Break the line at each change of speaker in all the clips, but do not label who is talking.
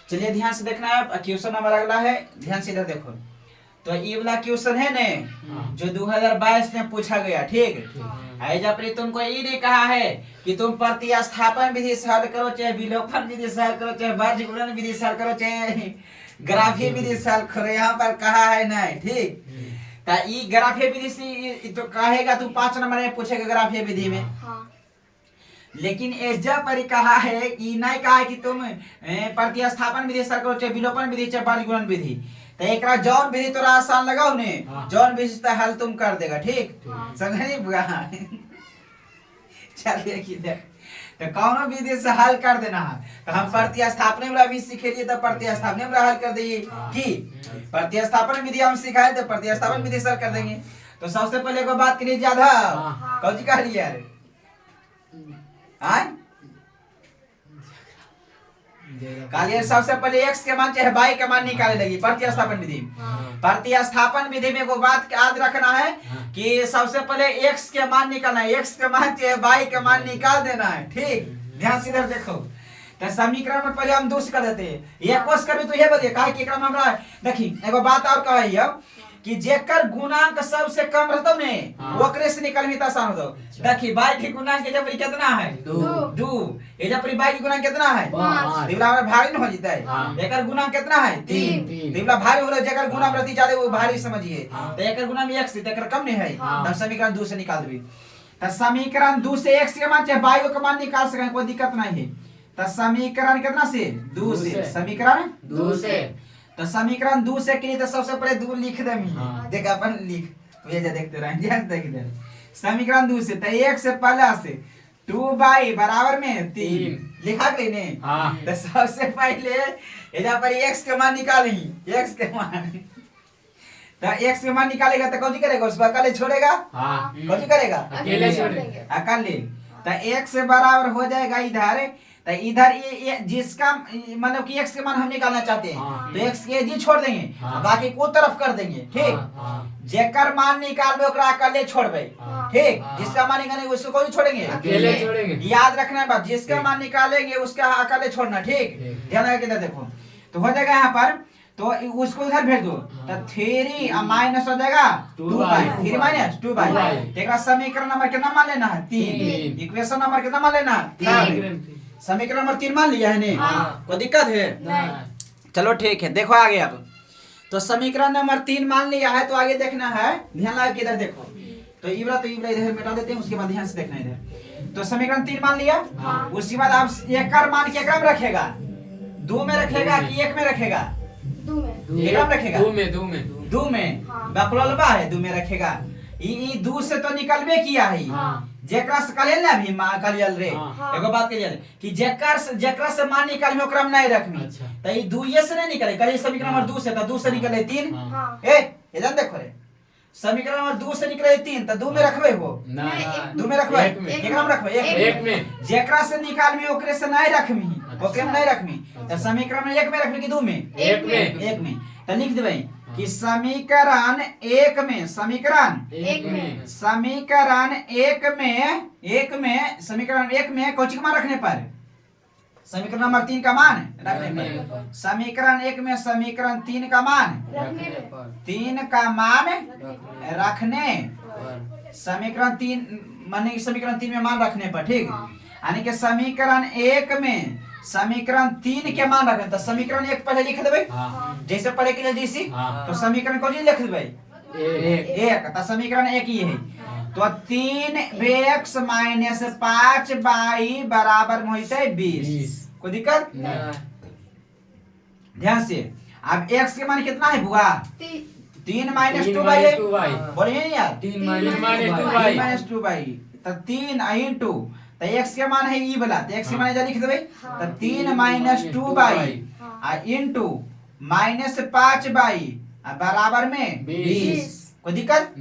चलिए ध्यान से देखना है, क्वेश्चन नंबर अगला है, ध्यान से इधर देखो। तो ये वाला क्वेश्चन है ने जो 2022 में पूछा गया, ठीक। ऐजा पर तुमको ये नहीं कहा है कि तुम प्रतिस्थापन विधि से हल करो, चाहे विलोपन विधि से हल करो, चाहे बाह्य गुणन विधि से हल करो, चाहे ग्राफीय विधि से हल करो, यहाँ पर कहा है नहीं, ठीक। तो ये ग्राफीय विधि से तो कहेगा तू 5 नंबर में पूछेगा ग्राफीय विधि में। लेकिन एजा पर कहा है कि नहीं कहा है कि तुम प्रतिस्थापन विधि से करो, चाहे विलोपन विधि, चाहे बाह्य गुणन विधि। तो एक जौन विधि तो आसान लगाओ ने, जौन विधि से हल तुम कर देगा, ठीक। समझे बुआ? चलिए किधर तो कौन विधि से हल कर देना है। तो हम प्रतिस्थापन वाला भी सीखेंगे तो प्रतिस्थापन वाला हल कर देंगे, कि प्रतिस्थापन विधि हम सिखाए तो प्रतिस्थापन विधि से हल कर देंगे। तो सबसे पहले को बात करिए ज्यादा कौन कह रही है कालिए, सबसे पहले x के मान चाहे y के मान निकाले लगी प्रतिस्थापन विधि। प्रतिस्थापन विधि में को बात याद रखना है कि सबसे पहले x के मान निकालना है, x के मान चाहे y के मान निकाल देना है, ठीक। ध्यान से इधर देखो। तो समीकरण में पहले हम दूसरे कर देते हैं, ये कोस करबे तो ये बताइए काहे के क्रम हमरा देखी। एगो बात और कहियो कि जेकर गुणांक सबसे कम रहतो ने ओकरे से निकलबी त आसान होतो। देखी y के गुणांक जब कितना है 2, ए जब y के गुणांक कितना है 5, दिवला में भारी न हो जइतै। एकर गुणांक कितना है 3, दिवला भारी होलो, जेकर गुणा रहती ज्यादा वो भारी समझिए। तो एकर गुणा में x से एकर कम नहीं है, तब समीकरण 2 से निकाल देबी। त समीकरण 2 से x के मान चाहे y के मान निकाल सके, कोई दिक्कत नहीं है। त समीकरण कितना से 2 से, समीकरण 2 से। तो समीकरण 2 से के लिए तो सबसे पहले 2 लिख दे, देख अपन लिख ये जा देखते रह ध्यान देख इधर। समीकरण 2 से तो 1 से पहला से 2y बराबर में 3 लिखा के ने। तो सबसे पहले इधर पर x के मान निकालें, x के मान। तो x के मान निकालेगा तो कौन करेगा, उस अकेले छोड़ेगा, कौन करेगा
अकेले छोड़ेंगे,
अकेले। तो x बराबर हो जाएगा इधर, तो इधर ये जिसका मतलब कि x के मान हम निकालना चाहते हैं तो x के जी छोड़ देंगे, बाकी को तरफ कर देंगे, ठीक। जेकर मान निकालबे ओकरा अकेले छोड़बे, ठीक। जिसका मान निकालेंगे उसको कोई छोड़ेंगे,
अकेले छोड़ेंगे।
याद रखना है बात, जिसका मान निकालेंगे उसका अकेले छोड़ना, ठीक। ध्यान रखिए इधर देखो। तो हो जाएगा यहाँ पर, तो उसको उधर भेज दो तो 3 माइनस हो जाएगा 2y, 3 माइनस 2y। देखा समीकरण नंबर कितना मान लेना है 3, इक्वेशन नंबर कितना मान लेना है 3। समीकरण नंबर 3 मान लिया है ने, कोई दिक्कत है? चलो ठीक है, देखो आगे। अब तो समीकरण नंबर 3 मान लिया है, तो आगे देखना है, ध्यान लगा के इधर देखो। तो इबरा इधर मिटा देते हैं, उसके बाद ध्यान से देखना इधर। तो समीकरण 3 मान लिया, उसके बाद आप एकर मान के क्रम रखेगा, 2 में रखेगा कि 1 में रखेगा,
2 में
एकम रखेगा,
2 में
बकललबा है 2 में रखेगा। ई 2 से तो निकलबे किया है, जेकरा से कलियल ना भी मां कलियल रे। एगो बात कहिए कि जेकरा से मान निकाल में ओकरा में नहीं रखमी। त ई 2 ये से नहीं निकले, कलिए समीकरण नंबर 2 से, त 2 से निकले 3। ए इधर देखो रे, समीकरण नंबर 2 से निकले 3, त 2 में रखबे हो, 2 में रखबे, केकरा में रखबे 1 में। जेकरा से निकाल में ओकरे से नहीं रखमी, ओकरे में नहीं रखमी। त समीकरण में 1 में रखबे कि 2 में, 1 में। त लिख देबे कि समीकरण 1 में, समीकरण 1 में, समीकरण 1 में कौन सी का मान रखने पर, समीकरण नंबर 3 का मान रखने पर, समीकरण 1 में समीकरण 3 का मान रखने पर, 3 का मान रखने, समीकरण 3 माने समीकरण 3 में मान रखने पर, ठीक। यानी कि समीकरण 1 में समीकरण 3 के मान रखें, तो समीकरण 1 पहले लिख देबे, जैसे पढ़े के लिए जैसी। तो समीकरण कौन लिख देबे 1, तो समीकरण 1 ये है। तो 3x माइनस 5y बराबर में होते 20, कोई दिक्कत? ध्यान से। अब x के मान कितना है बुआ 3 माइनस 2y है, बोलिए यार
3 माइनस
2y। तो 3 इंटू, तो x के मान है ई वाला, तो x के मान इधर लिख देबे। तो 3 minus 2y into minus 5y बराबर में 20, कोई दिक्कत?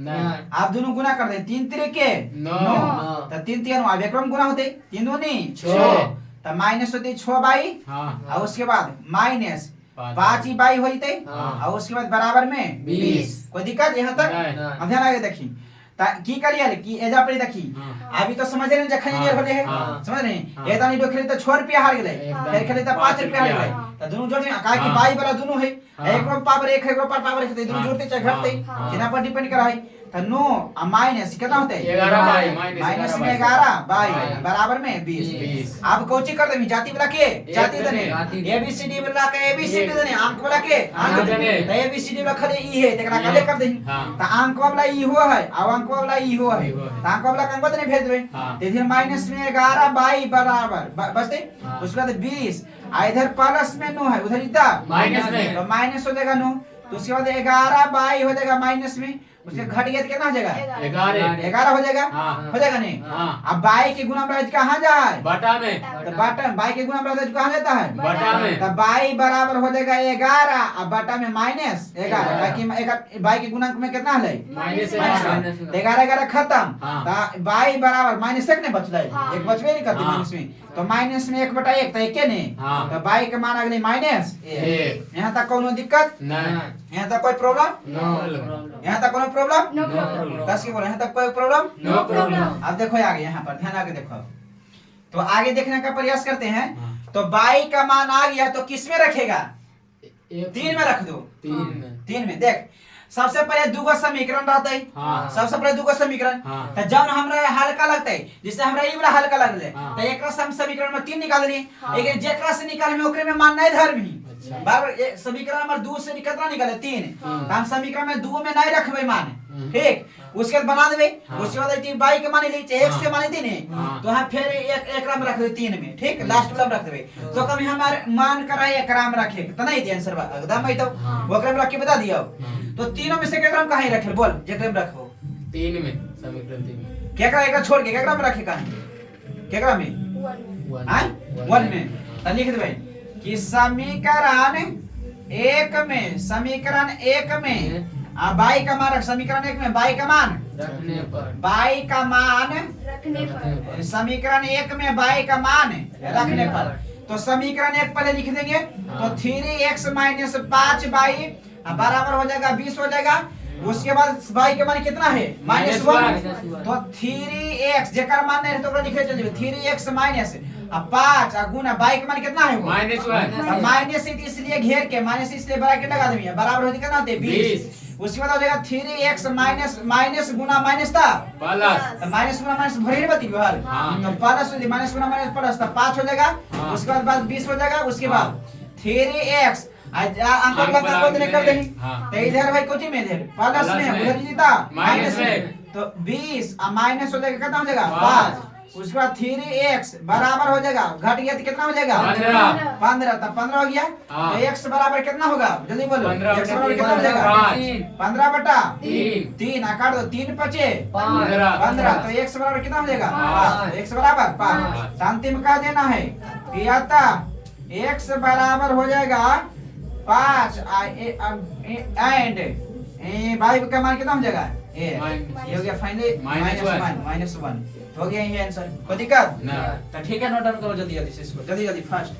आप दोनों गुना कर दे, 3 3 के 9, तो 3 3 अब एक गुना होते 3 दूनी 6, तो माइनस होते 6y, और उसके बाद माइनस 5y हो जते, और उसके बाद बराबर में 20, कोई दिक्कत यहाँ तक? अब ध्यान आगे देखिए। की करिए कि एजा पर देखी अभी तो समझ रहे जखन ये होले है समझ रहे ए तानी डो खेले तो 6 रुपया हार गेले फिर खेले तो 5 रुपया हार गेले त दोनों जोड़ में का कि बाई वाला दोनों है एक रो पावर एक रो पावर एक दोनों जोड़ते चाहे घटते जेना पर डिपेंड करा है तो नो माइनस कितना होता है
11 बाई
माइनस में 11 बाई बराबर में 20 अब कोची कर दे जाति वाला के जाति दने एबीसीडी वाला के एबीसीडी दने अंक वाला के अंक दने तो एबीसीडी वाला खाली ई है तेकरा खाली कर दे तो अंक वाला ई हो है और अंक वाला ई हो है तो अंक वाला अंक दने भेज देबे तो इधर माइनस में 11 बाई बराबर बचते उसके बाद 20 इधर प्लस में 9 है उधर इतना
माइनस में
तो माइनस हो जाएगा 9 तो उसके बाद 11 बाई हो जाएगा माइनस में उसके घट गया तो कितना हो जाएगा 11 हो जाएगा हो जाएगा नहीं अब बाई के गुना में कहाँ जाए
बटा में
तो बटा बाई के गुना में कहाँ जाता है
बटा में
तो बाई बराबर हो जाएगा 11 अब बटा में माइनस 11 बाई के गुणांक में कितना है
माइनस
11 खत्म तो बाई बराबर माइनस 1 ने बचला है एक बचबे नहीं करती माइनस में तो माइनस में 1/1 तो एक नहीं तो बाई के मान अगले माइनस 1 यहाँ तक कोनो दिक्कत
नहीं
यहाँ तक कोई प्रॉब्लम यहाँ तक कोनो प्रॉब्लम
नो प्रॉब्लम
दस के बोलो यहाँ तक कोई प्रॉब्लम
नो प्रॉब्लम
अब देखो आगे यहाँ पर ध्यान आगे देखो तो आगे देखने का प्रयास करते हैं तो बाई का मान आ गया तो किस में रखेगा 3 में रख दो 3 में देख सबसे पहले दूगो समीकरण रहता है सबसे पहले दूगो समीकरण तो जब हमरा हल्का लगता है जिससे हमरा ई वाला हल्का लगले तो एकरा समीकरण में 3 निकाल ली लेकिन जेकरा से निकाल में ओकरे में मान नहीं धरबी बार समीकरण नंबर 2 से कितना निकाले 3 तो हम समीकरण में 2 में नहीं रखबे मान ठीक उसके बाद बना देबे उसके बाद बाई के मान ली x के मान दी ने तो हम फिर एकरा में रख दे 3 में ठीक लास्ट वाला में रख देबे तो कभी हमारे मान कराए एकरा में रखे तो नहीं दी आंसर एकदम है तो ओकरा में रख के बता दियो तो तीनों में से केकरा में कहीं रखे बोल जेकरा में रखो
3 में समीकरण 3 में
केकरा एकरा छोड़ के केकरा में रखे कहीं केकरा में 1 में तो लिख देबे कि समीकरण 1 में बाई का मान समीकरण 1 में बाई का मान
रखने पर
बाई का मान
रखने पर
समीकरण 1 में बाई का मान रखने पर तो समीकरण 1 पहले लिख देंगे तो 3x माइनस 5 बाई बराबर हो जाएगा 20 हो जाएगा उसके बाद बाई के मान कितना है -1 तो 3x जेकर मान नहीं तो ओकरा लिखे चल जेबे 3x माइनस 5 गुना बाई के मान कितना है वो
-1
माइनस इसलिए घेर के माइनस इसलिए ब्रैकेट लगा देंगे बराबर हो जाएगा कितना 20 उसके बाद हो जाएगा 3x माइनस गुना माइनस था
प्लस
तो माइनस गुना माइनस भरी बती हाल तो प्लस हो माइनस गुना माइनस प्लस तो 5 हो जाएगा उसके बाद 20 हो जाएगा उसके बाद 3x अंक लगा को देने कर देंगे तो इधर भाई कोची में इधर प्लस में उधर जीता माइनस में तो 20 माइनस हो जाएगा कितना हो जाएगा 5 उसके बाद 3x बराबर हो जाएगा घट गया तो कितना हो जाएगा 15 तो 15 हो गया तो x बराबर कितना होगा जल्दी बोलो x बराबर कितना हो जाएगा 15 बटा 3 काट दो 3 बचे 15 तो x बराबर कितना हो जाएगा x बराबर 5 अंतिम का देना है कि आता x बराबर हो जाएगा 5 एंड बाई का मान कितना हो जाएगा ये हो गया फाइनली -1 हो गया ये आंसर कोई दिक्कत
ना
तो ठीक है नोट डाउन करो जल्दी जल्दी से इसको जल्दी जल्दी फास्ट